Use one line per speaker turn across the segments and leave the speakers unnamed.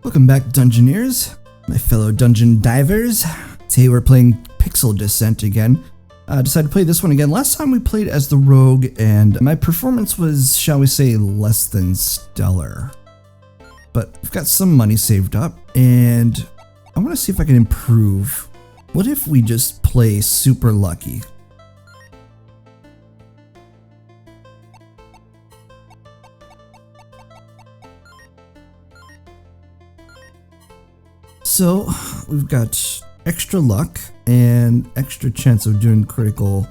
Welcome back, Dungeoneers, my fellow dungeon divers. Today we're playing Pixel Descent again. Decided to play this one again. Last time we played as the rogue, and my performance was, shall we say, less than stellar. But I've got some money saved up, and I want to see if I can improve. What if we just play super lucky? So, we've got extra luck and extra chance of doing critical.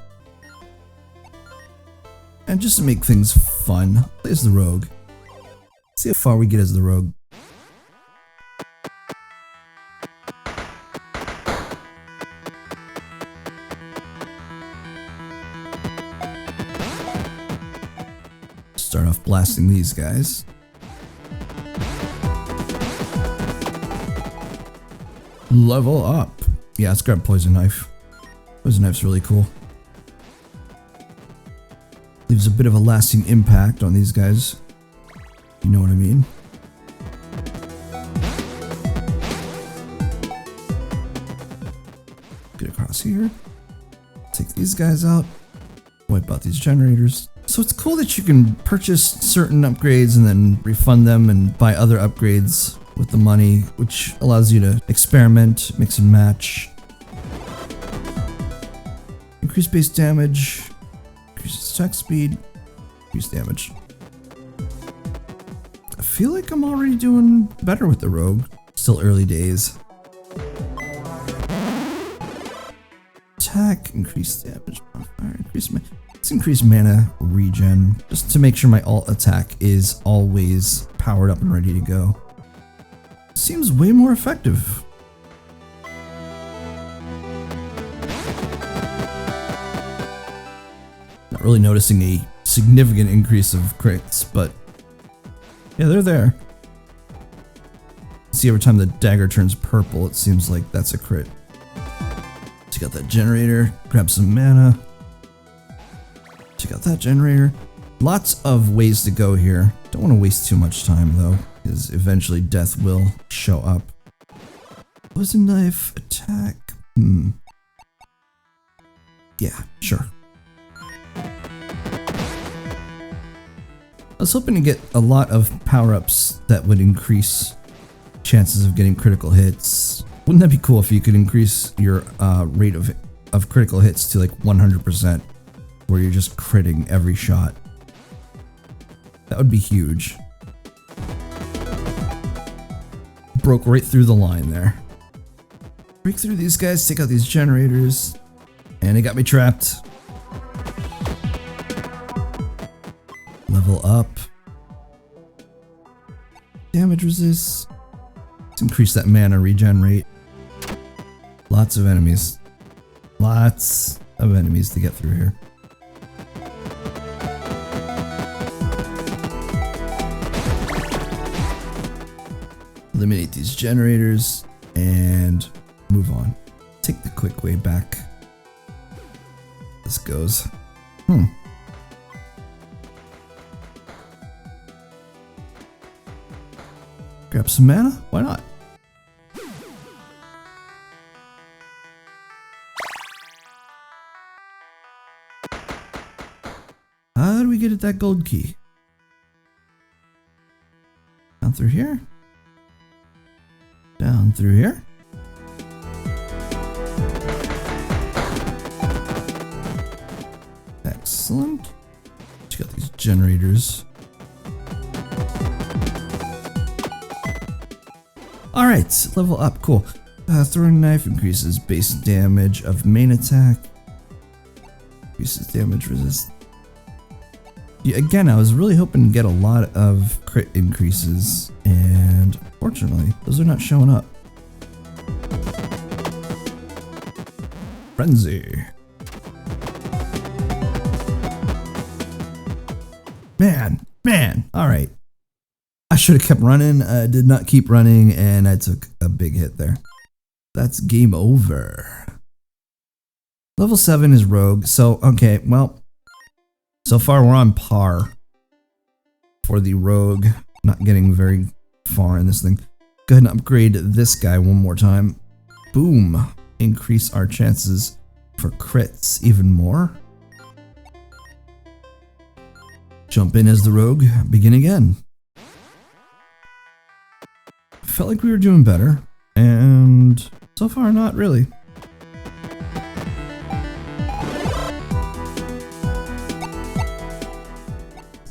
And just to make things fun, play as the rogue. See how far we get as the rogue. Start off blasting these guys. Level up. Yeah, let's grab Poison Knife. Poison Knife's really cool. Leaves a bit of a lasting impact on these guys. You know what I mean? Get across here. Take these guys out. Wipe out these generators. So it's cool that you can purchase certain upgrades and then refund them and buy other upgrades with the money, which allows you to experiment, mix and match. Increase base damage, increase attack speed, increase damage. I feel like I'm already doing better with the rogue. Still early days. Attack, increase damage, modifier, let's increase mana regen, just to make sure my alt attack is always powered up and ready to go. Seems way more effective. Not really noticing a significant increase of crits, but yeah, they're there. See, every time the dagger turns purple, it seems like that's a crit. Take out that generator, grab some mana. Check out that generator. Lots of ways to go here. Don't want to waste too much time though, because eventually death will show up. Poison Knife, attack. Yeah, sure. I was hoping to get a lot of power-ups that would increase chances of getting critical hits. Wouldn't that be cool if you could increase your rate of critical hits to like 100%, where you're just critting every shot? That would be huge. Broke right through the line there. Break through these guys, take out these generators, and it got me trapped. Level up. Damage resist. Let's increase that mana regen rate. Lots of enemies. Lots of enemies to get through here. Eliminate these generators and move on. Take the quick way back. This goes. Grab some mana? Why not? How do we get at that gold key? Down through here? Down through here. Excellent. Check out these generators. Alright, level up, cool. Throwing knife increases base damage of main attack. Increases damage resist. Yeah, again, I was really hoping to get a lot of crit increases, and fortunately, those are not showing up. Frenzy. Man, alright. I should have kept running, I did not keep running, and I took a big hit there. That's game over. Level 7 is rogue, so, okay, well, so far we're on par for the rogue, not getting very far in this thing. Go ahead and upgrade this guy one more time. Boom. Increase our chances for crits even more. Jump in as the rogue, begin again. Felt like we were doing better, and so far not really.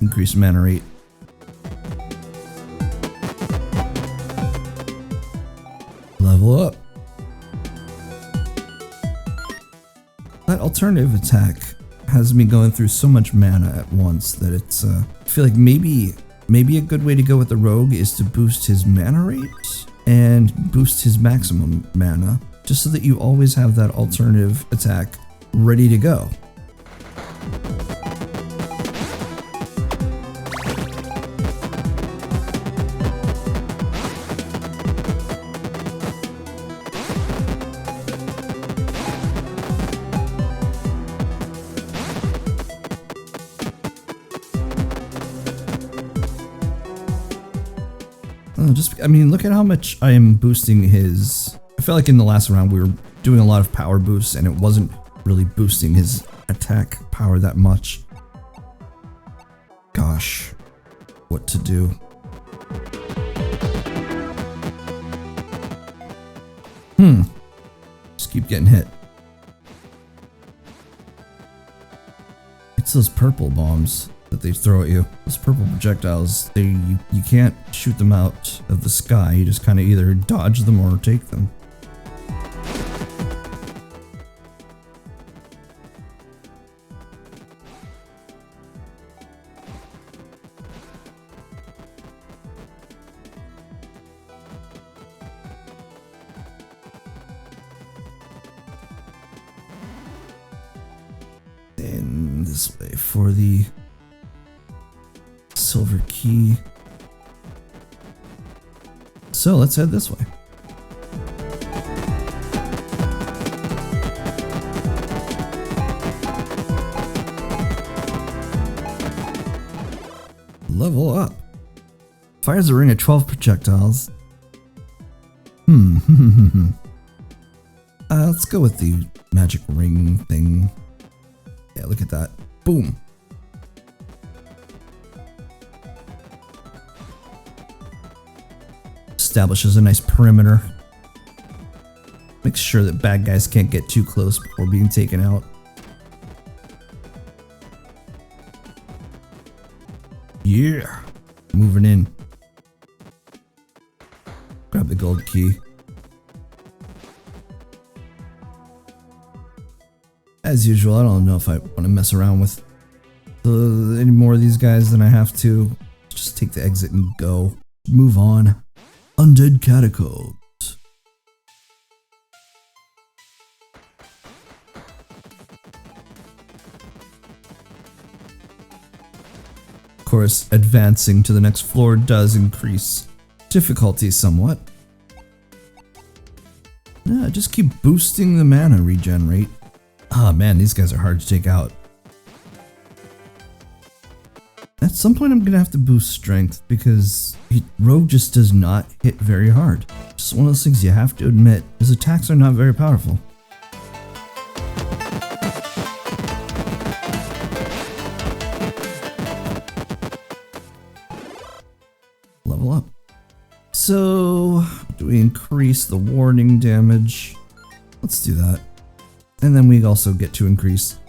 Increase mana rate. Level up. That alternative attack has me going through so much mana at once that it's I feel like maybe a good way to go with the rogue is to boost his mana rate and boost his maximum mana, just so that you always have that alternative attack ready to go. I mean, look at how much I am boosting his... I felt like in the last round we were doing a lot of power boosts and it wasn't really boosting his attack power that much. Gosh, what to do? Just keep getting hit. It's those purple bombs that they throw at you. Those purple projectiles, you can't shoot them out of the sky, you just kind of either dodge them or take them. And this way for the silver key. So let's head this way. Level up. Fires a ring of 12 projectiles. Let's go with the magic ring thing. Yeah, look at that. Boom. Establishes a nice perimeter. Makes sure that bad guys can't get too close before being taken out. Yeah. Moving in. Grab the gold key. As usual, I don't know if I want to mess around with any more of these guys than I have to. Just take the exit and go. Move on. Undead Catacombs. Of course, advancing to the next floor does increase difficulty somewhat. Yeah, just keep boosting the mana regen rate. Ah, man, these guys are hard to take out. At some point I'm gonna have to boost strength because Rogue just does not hit very hard. Just one of those things you have to admit. His attacks are not very powerful. Level up. So, do we increase the warning damage? Let's do that. And then we also get to increase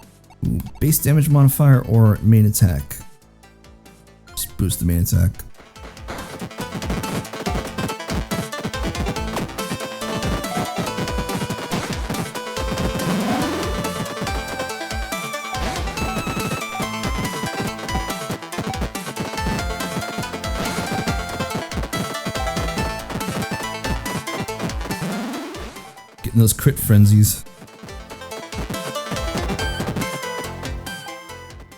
base damage modifier or main attack. Just boost the main attack. Getting those crit frenzies.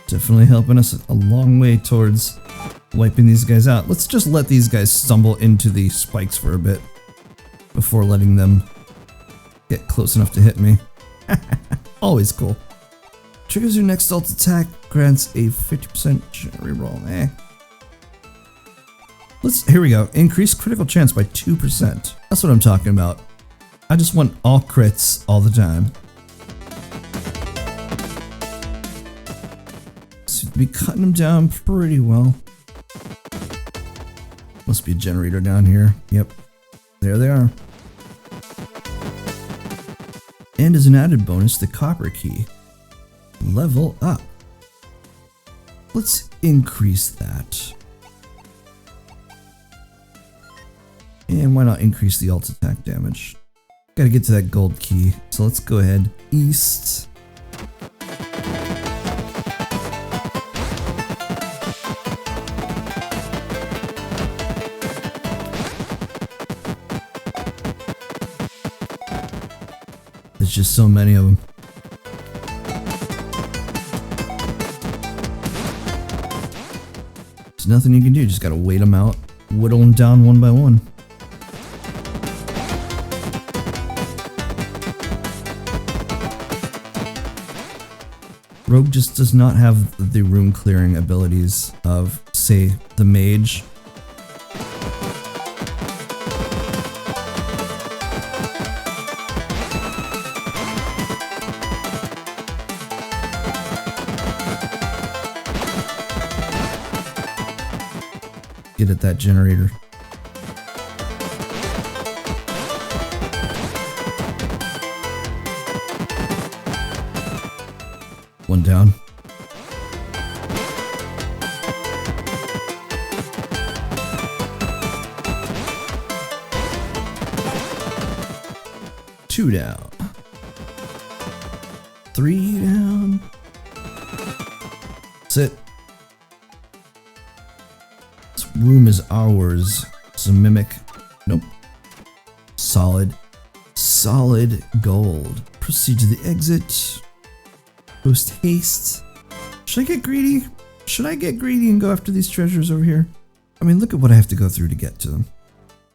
Definitely helping us a long way towards wiping these guys out. Let's just let these guys stumble into the spikes for a bit before letting them get close enough to hit me. Always cool. Triggers your next ult attack, grants a 50% reroll. Here we go. Increase critical chance by 2%. That's what I'm talking about. I just want all crits all the time. Seems to be cutting them down pretty well. Must be a generator down here. Yep. There they are. And as an added bonus, the copper key. Level up. Let's increase that. And why not increase the alt attack damage? Gotta get to that gold key. So let's go ahead east. There's just so many of them. There's nothing you can do, just gotta wait them out, whittle them down one by one. Rogue just does not have the room clearing abilities of, say, the mage. Get at that generator. One down. Two down. Three down. Sit. This room is ours. It's a mimic. Nope. Solid. Solid gold. Proceed to the exit. Post haste. Should I get greedy? Should I get greedy and go after these treasures over here? I mean, look at what I have to go through to get to them.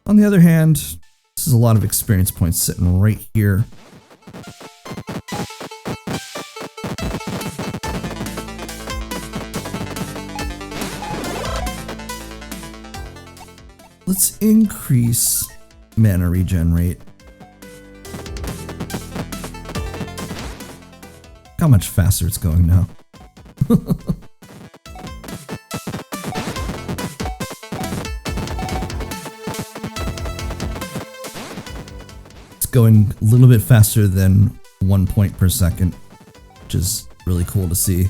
On the other hand, this is a lot of experience points sitting right here. Let's increase mana regen rate. How much faster it's going now. It's going a little bit faster than 1 point per second, which is really cool to see.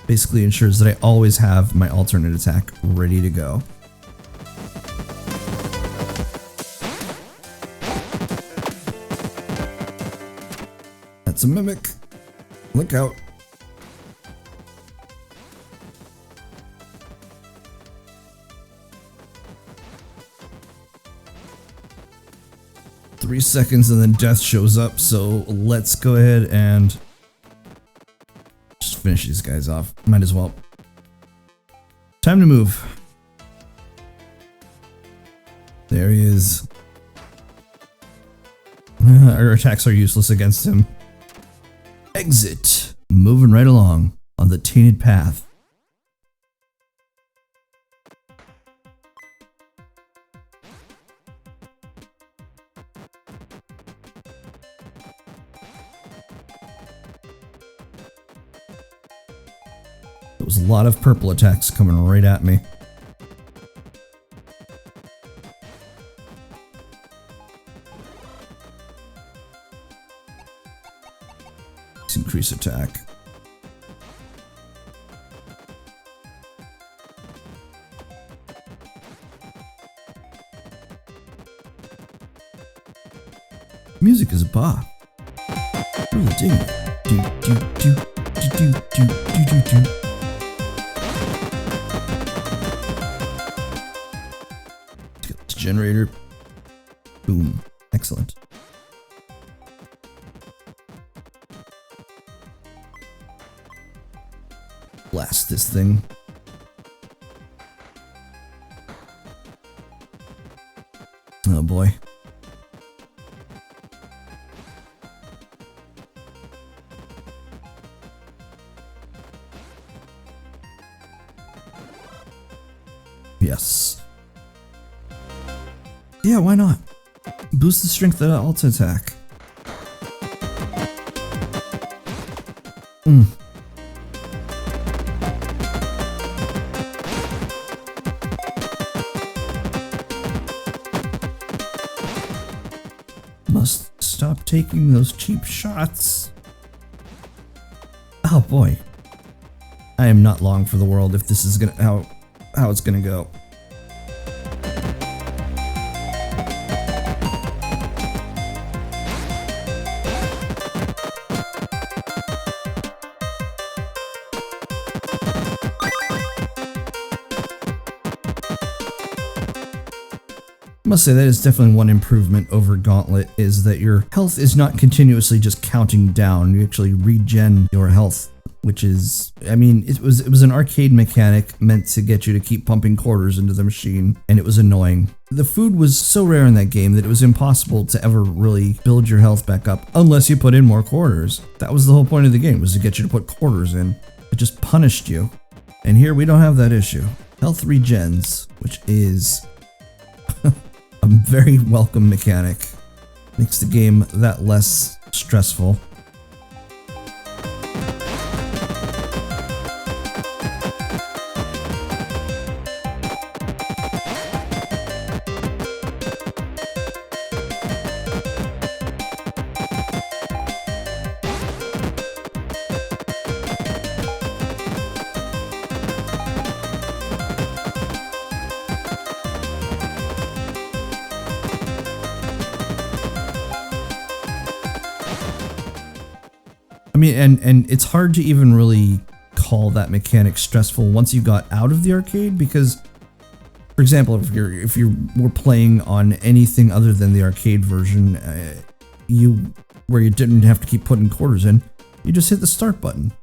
Basically ensures that I always have my alternate attack ready to go. That's a mimic. Look out. Three seconds and then death shows up, so let's go ahead and just finish these guys off. Might as well. Time to move. There he is. Our attacks are useless against him. Exit. Moving right along on the tainted path. There was a lot of purple attacks coming right at me. Let's increase attack. Music is a bop. Really dig it. Do do do do do do do do do. Generator. Boom. Excellent. Blast this thing. Oh boy. Yes. Yeah, why not? Boost the strength of the alt attack. Must stop taking those cheap shots. Oh boy. I am not long for the world if this is gonna how it's gonna go. I must say that is definitely one improvement over Gauntlet, is that your health is not continuously just counting down. You actually regen your health, which is, I mean, it was an arcade mechanic meant to get you to keep pumping quarters into the machine, and it was annoying. The food was so rare in that game that it was impossible to ever really build your health back up unless you put in more quarters. That was the whole point of the game, was to get you to put quarters in. It just punished you. And here we don't have that issue. Health regens, which is a very welcome mechanic. Makes the game that less stressful. I mean, and it's hard to even really call that mechanic stressful once you got out of the arcade, because, for example, if you were playing on anything other than the arcade version, where you didn't have to keep putting quarters in, you just hit the start button.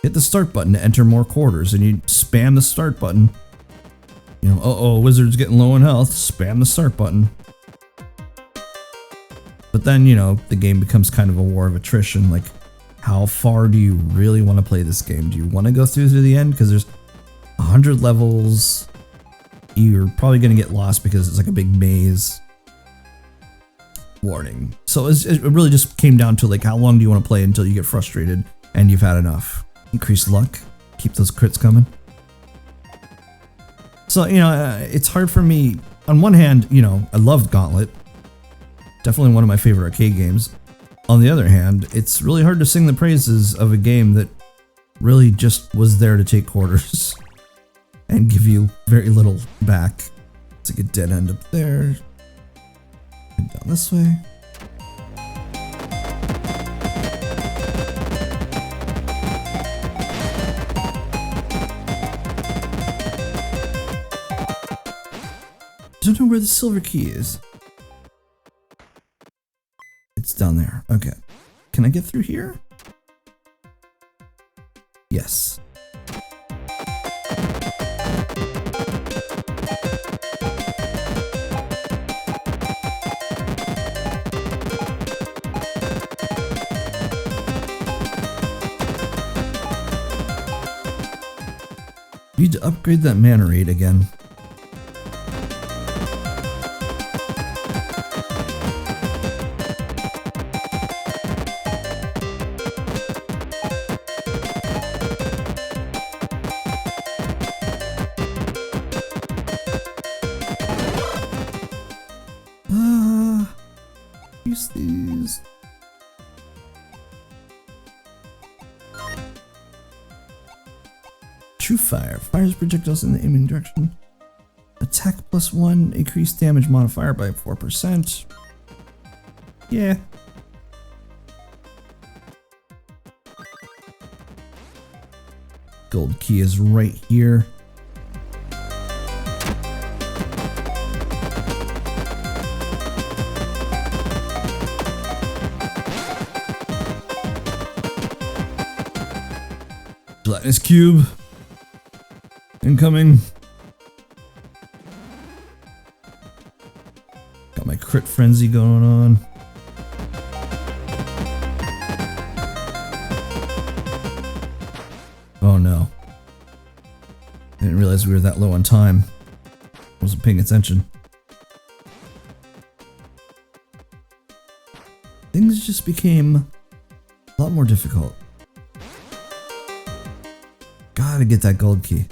Hit the start button to enter more quarters, and you spam the start button. You know, uh-oh, wizard's getting low on health, spam the start button. But then, you know, the game becomes kind of a war of attrition, like, how far do you really want to play this game? Do you want to go through to the end? Because there's 100 levels. You're probably going to get lost because it's like a big maze. Warning. So it really just came down to, like, how long do you want to play until you get frustrated and you've had enough? Increase luck. Keep those crits coming. So, you know, it's hard for me. On one hand, you know, I loved Gauntlet. Definitely one of my favorite arcade games. On the other hand, it's really hard to sing the praises of a game that really just was there to take quarters and give you very little back. It's like a dead end up there. And down this way. Don't know where the silver key is. It's down there. Okay. Can I get through here? Yes. Need to upgrade that mana rate again. Use these. True fire. Fires projectiles in the aiming direction. Attack +1. Increase damage modifier by 4%. Yeah. Gold key is right here. Gelatinous cube. Incoming. Got my crit frenzy going on. Oh no. I didn't realize we were that low on time. Wasn't paying attention. Things just became a lot more difficult. Gotta get that gold key.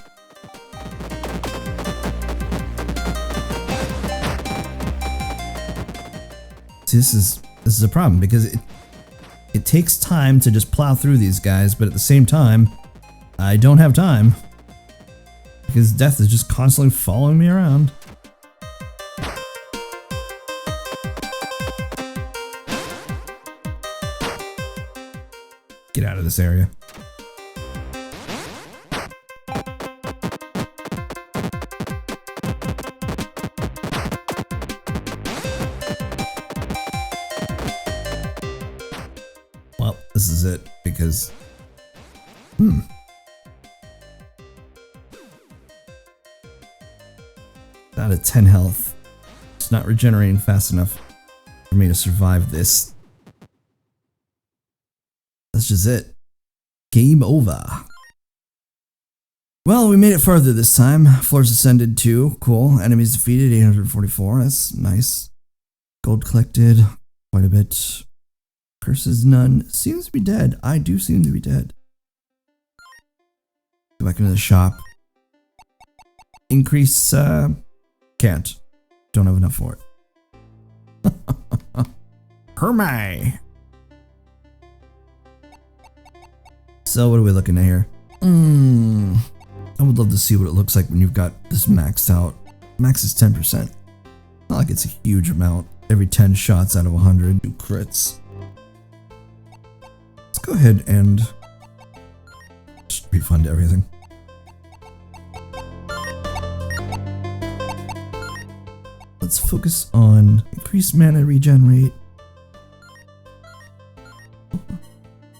See, this is a problem because it takes time to just plow through these guys, but at the same time, I don't have time because death is just constantly following me around. Get out of this area. Well, this is it because Not at 10 health. It's not regenerating fast enough for me to survive this. That's just it. Game over. Well, we made it farther this time. Floors ascended 2. Cool. Enemies defeated 844. That's nice. Gold collected quite a bit. Curses none. Seems to be dead. I do seem to be dead. Go back into the shop. Increase, can't. Don't have enough for it. Hermai. So what are we looking at here? I would love to see what it looks like when you've got this maxed out. Max is 10%. Not like it's a huge amount. Every 10 shots out of 100 do crits. Let's go ahead and just refund everything. Let's focus on increased mana regen rate.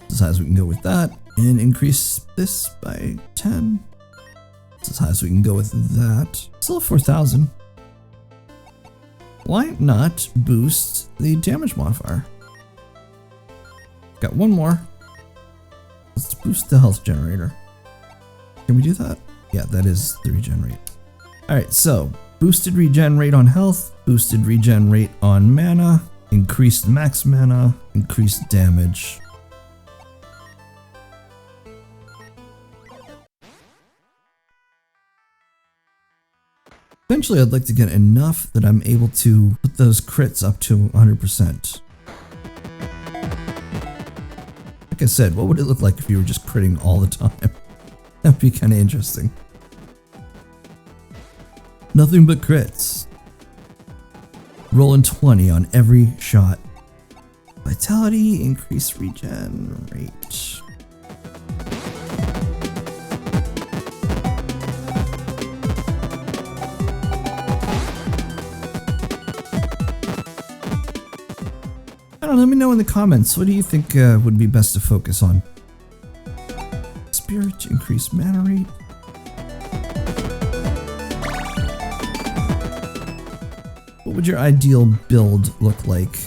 As high as we can go with that. And increase this by 10. That's as high as we can go with that. Still at 4,000. Why not boost the damage modifier? Got one more. Let's boost the health generator. Can we do that? Yeah, that is the regen rate. Alright, so boosted regen rate on health, boosted regen rate on mana, increased max mana, increased damage. Eventually, I'd like to get enough that I'm able to put those crits up to 100%. Like I said, what would it look like if you were just critting all the time? That'd be kind of interesting. Nothing but crits. Rolling 20 on every shot. Vitality, increased regen rate. Let me know in the comments, what do you think would be best to focus on? Spirit, increase mana rate. What would your ideal build look like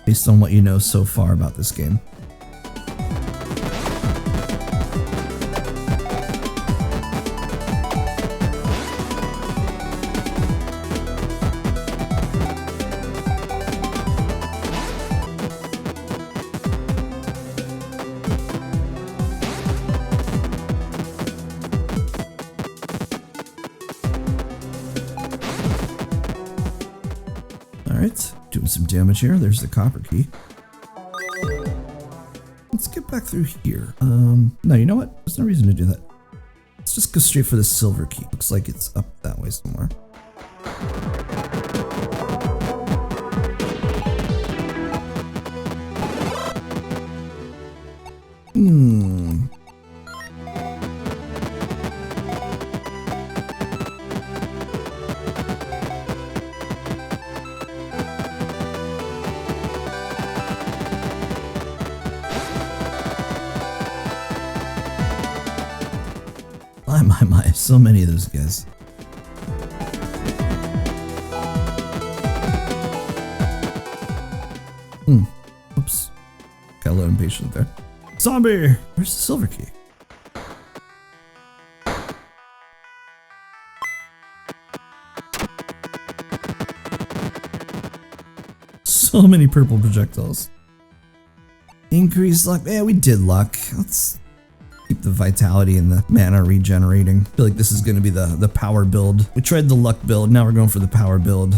based on what you know so far about this game? Alright, doing some damage here. There's the copper key. Let's get back through here. No, you know what? There's no reason to do that. Let's just go straight for the silver key. Looks like it's up that way somewhere. My, so many of those guys. Oops. Got a little impatient there. Zombie! Where's the silver key? So many purple projectiles. Increase luck. Yeah, we did luck. Let's keep the vitality and the mana regenerating. I feel like this is going to be the power build. We tried the luck build. Now we're going for the power build.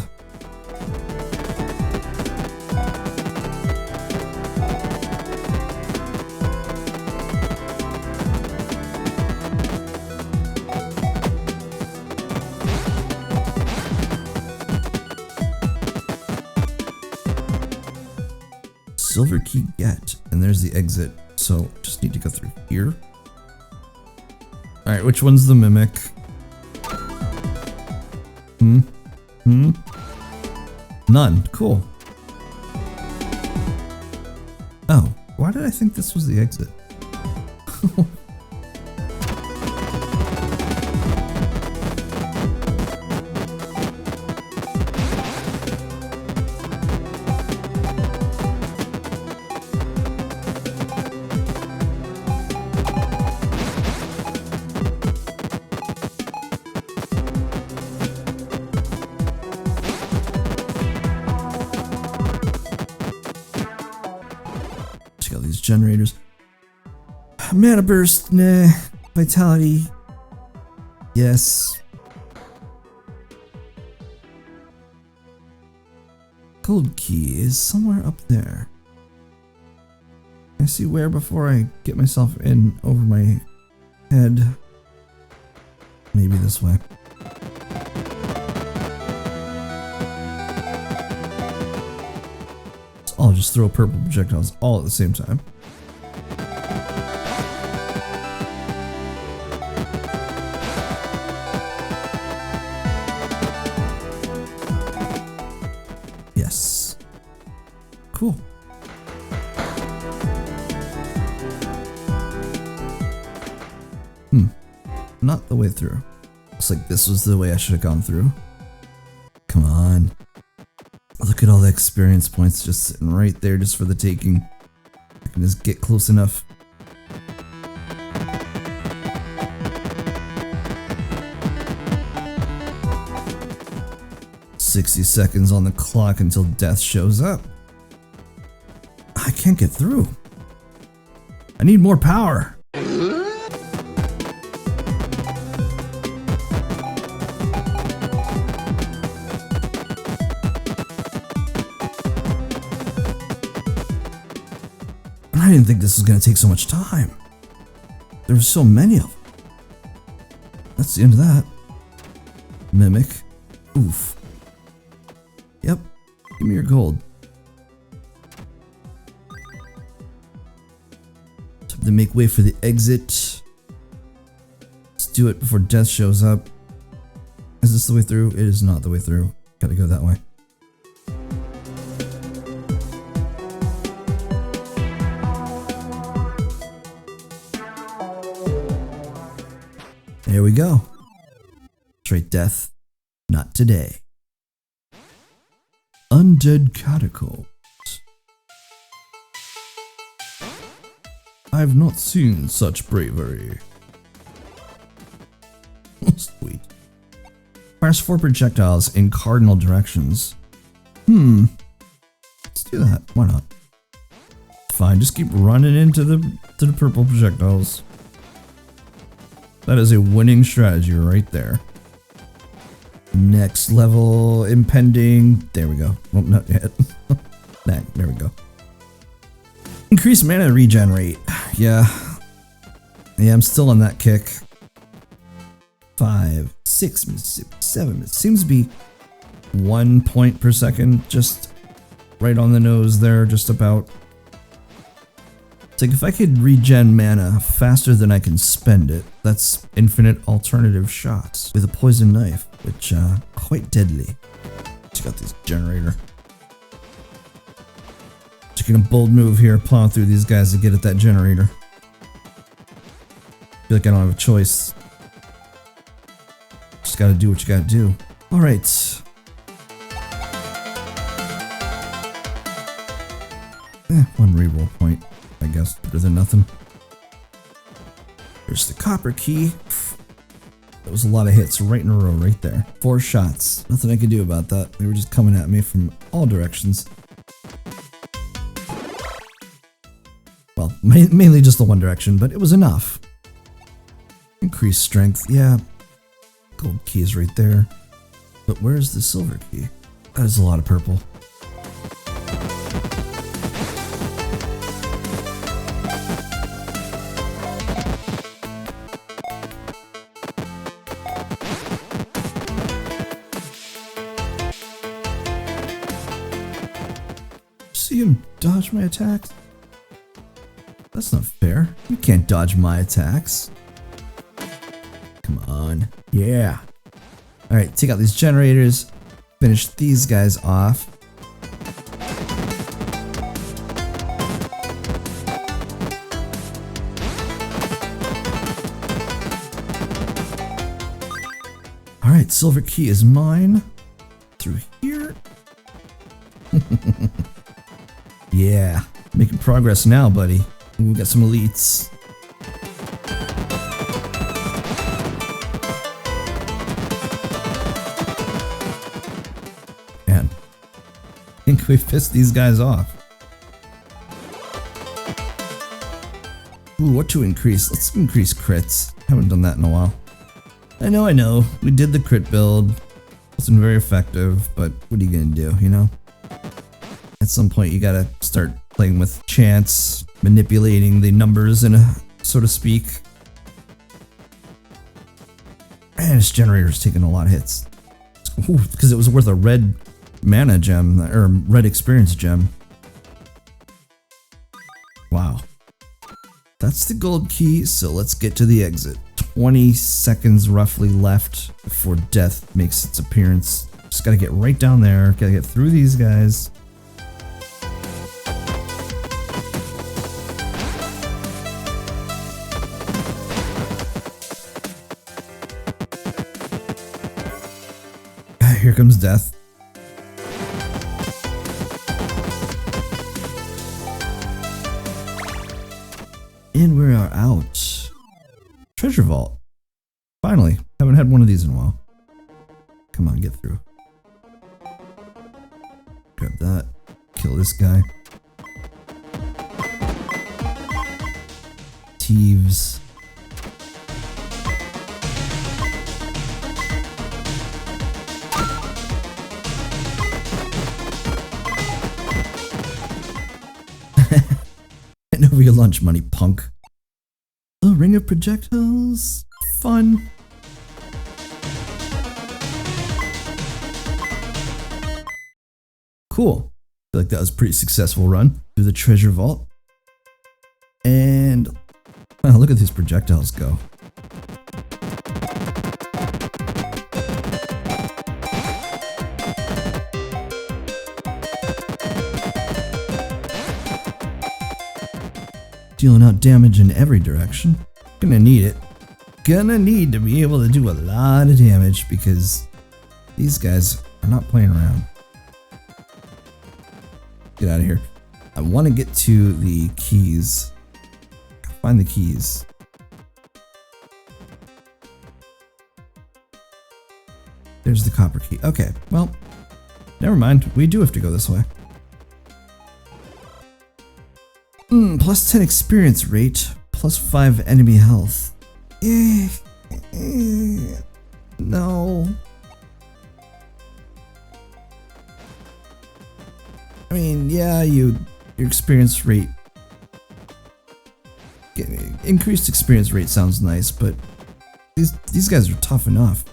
Silver key get, and there's the exit. So just need to go through here. All right, which one's the mimic? None. Cool. Oh, why did I think this was the exit? Check out these generators. Mana burst, nah. Vitality, yes. Gold key is somewhere up there. I see where before I get myself in over my head. Maybe this way. I'll just throw purple projectiles all at the same time. Yes. Cool. Not the way through. Looks like this was the way I should have gone through. Come on. Look at all the experience points just sitting right there just for the taking. I can just get close enough. "60 seconds on the clock until death shows up." I can't get through. I need more power. I didn't think this was going to take so much time. There were so many of them. That's the end of that. Mimic. Oof. Yep. Give me your gold. Time to make way for the exit. Let's do it before death shows up. Is this the way through? It is not the way through. Gotta go that way. There we go. Straight death. Not today. Undead catacombs. I've not seen such bravery. Sweet. Fires 4 projectiles in cardinal directions. Let's do that. Why not? Fine, just keep running into the purple projectiles. That is a winning strategy right there. Next level impending. There we go. Well, not yet. There we go. Increase mana regenerate. Yeah, I'm still on that kick. 5, 6, 7. It seems to be 1 point per second. Just right on the nose there, just about. It's like if I could regen mana faster than I can spend it, that's infinite alternative shots with a poison knife, which quite deadly. Check out this generator. Taking a bold move here, plowing through these guys to get at that generator. Feel like I don't have a choice. Just gotta do what you gotta do. Alright. One reroll point. I guess better than nothing. There's the copper key. That was a lot of hits right in a row right there. 4 shots. Nothing I could do about that. They were just coming at me from all directions. mainly just the one direction, but it was enough. Increased strength, yeah. Gold key is right there. But where's the silver key? That is a lot of purple. See him dodge my attacks? That's not fair. You can't dodge my attacks. Come on. Yeah. Alright, take out these generators. Finish these guys off. Alright, silver key is mine. Through here. Yeah. Making progress now, buddy. We got some elites. Man, I think we've pissed these guys off. Ooh, what to increase? Let's increase crits. Haven't done that in a while. I know. We did the crit build. Wasn't very effective, but what are you gonna do, you know? At some point you gotta start playing with chance, manipulating the numbers, so to speak. Man, this generator's taking a lot of hits. Ooh, because it was worth a red mana gem, or red experience gem. Wow. That's the gold key, so let's get to the exit. 20 seconds roughly left before death makes its appearance. Just gotta get right down there, gotta get through these guys. Here comes death. And we are out. Treasure vault. Finally. Haven't had one of these in a while. Come on, get through. Grab that. Kill this guy. Thieves. Hand over your lunch money, punk. A ring of projectiles. Fun. Cool. I feel like that was a pretty successful run through the treasure vault. And wow, look at these projectiles go. Dealing out damage in every direction. Gonna need it. Gonna need to be able to do a lot of damage because these guys are not playing around. Get out of here. I want to get to the keys. Find the keys. There's the copper key. Okay, well, never mind. We do have to go this way. Plus 10 experience rate, plus 5 enemy health. No. I mean, yeah, your experience rate, increased experience rate sounds nice, but these guys are tough enough.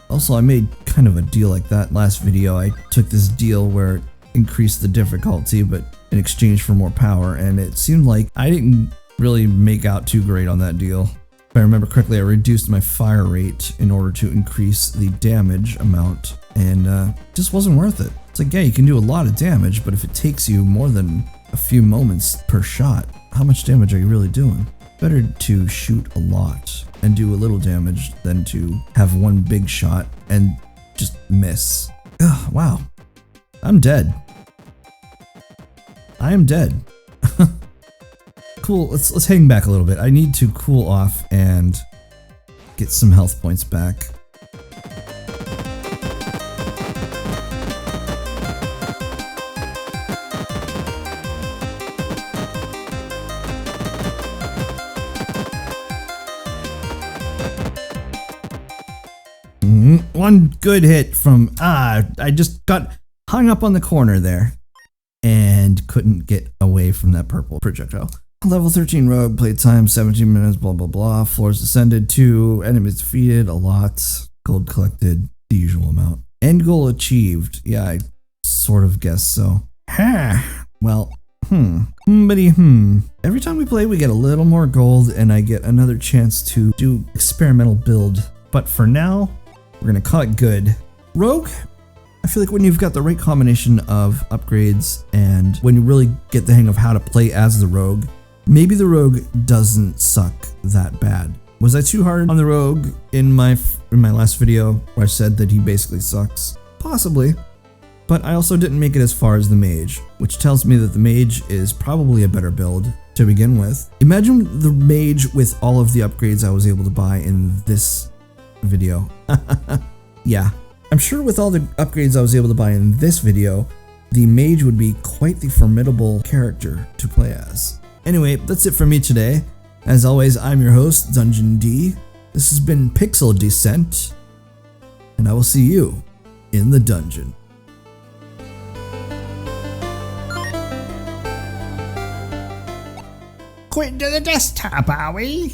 Also, I made kind of a deal like that last video. I took this deal where it increased the difficulty, but in exchange for more power, and it seemed like I didn't really make out too great on that deal. If I remember correctly, I reduced my fire rate in order to increase the damage amount, and just wasn't worth it. It's like, yeah, you can do a lot of damage, but if it takes you more than a few moments per shot, how much damage are you really doing? Better to shoot a lot and do a little damage than to have one big shot and just miss. Ugh, wow. I'm dead. I am dead. Cool, let's hang back a little bit. I need to cool off and get some health points back. One good hit from, I just got hung up on the corner there and couldn't get away from that purple projectile. Level 13 rogue, playtime 17 minutes, blah blah blah. Floors descended, 2 enemies defeated, a lot. Gold collected, the usual amount. End goal achieved. Yeah, I sort of guess so. Well, every time we play, we get a little more gold, and I get another chance to do experimental build. But for now, we're gonna call it good. Rogue, I feel like when you've got the right combination of upgrades and when you really get the hang of how to play as the rogue, maybe the rogue doesn't suck that bad. Was I too hard on the rogue in my last video where I said that he basically sucks? Possibly. But I also didn't make it as far as the mage, which tells me that the mage is probably a better build to begin with. Imagine the mage with all of the upgrades I was able to buy in this video. Yeah, I'm sure with all the upgrades I was able to buy in this video, the mage would be quite the formidable character to play as. Anyway, that's it for me today. As always, I'm your host, Dungeon D. This has been Pixel Descent, and I will see you in the dungeon.
Quitting to the desktop, are we?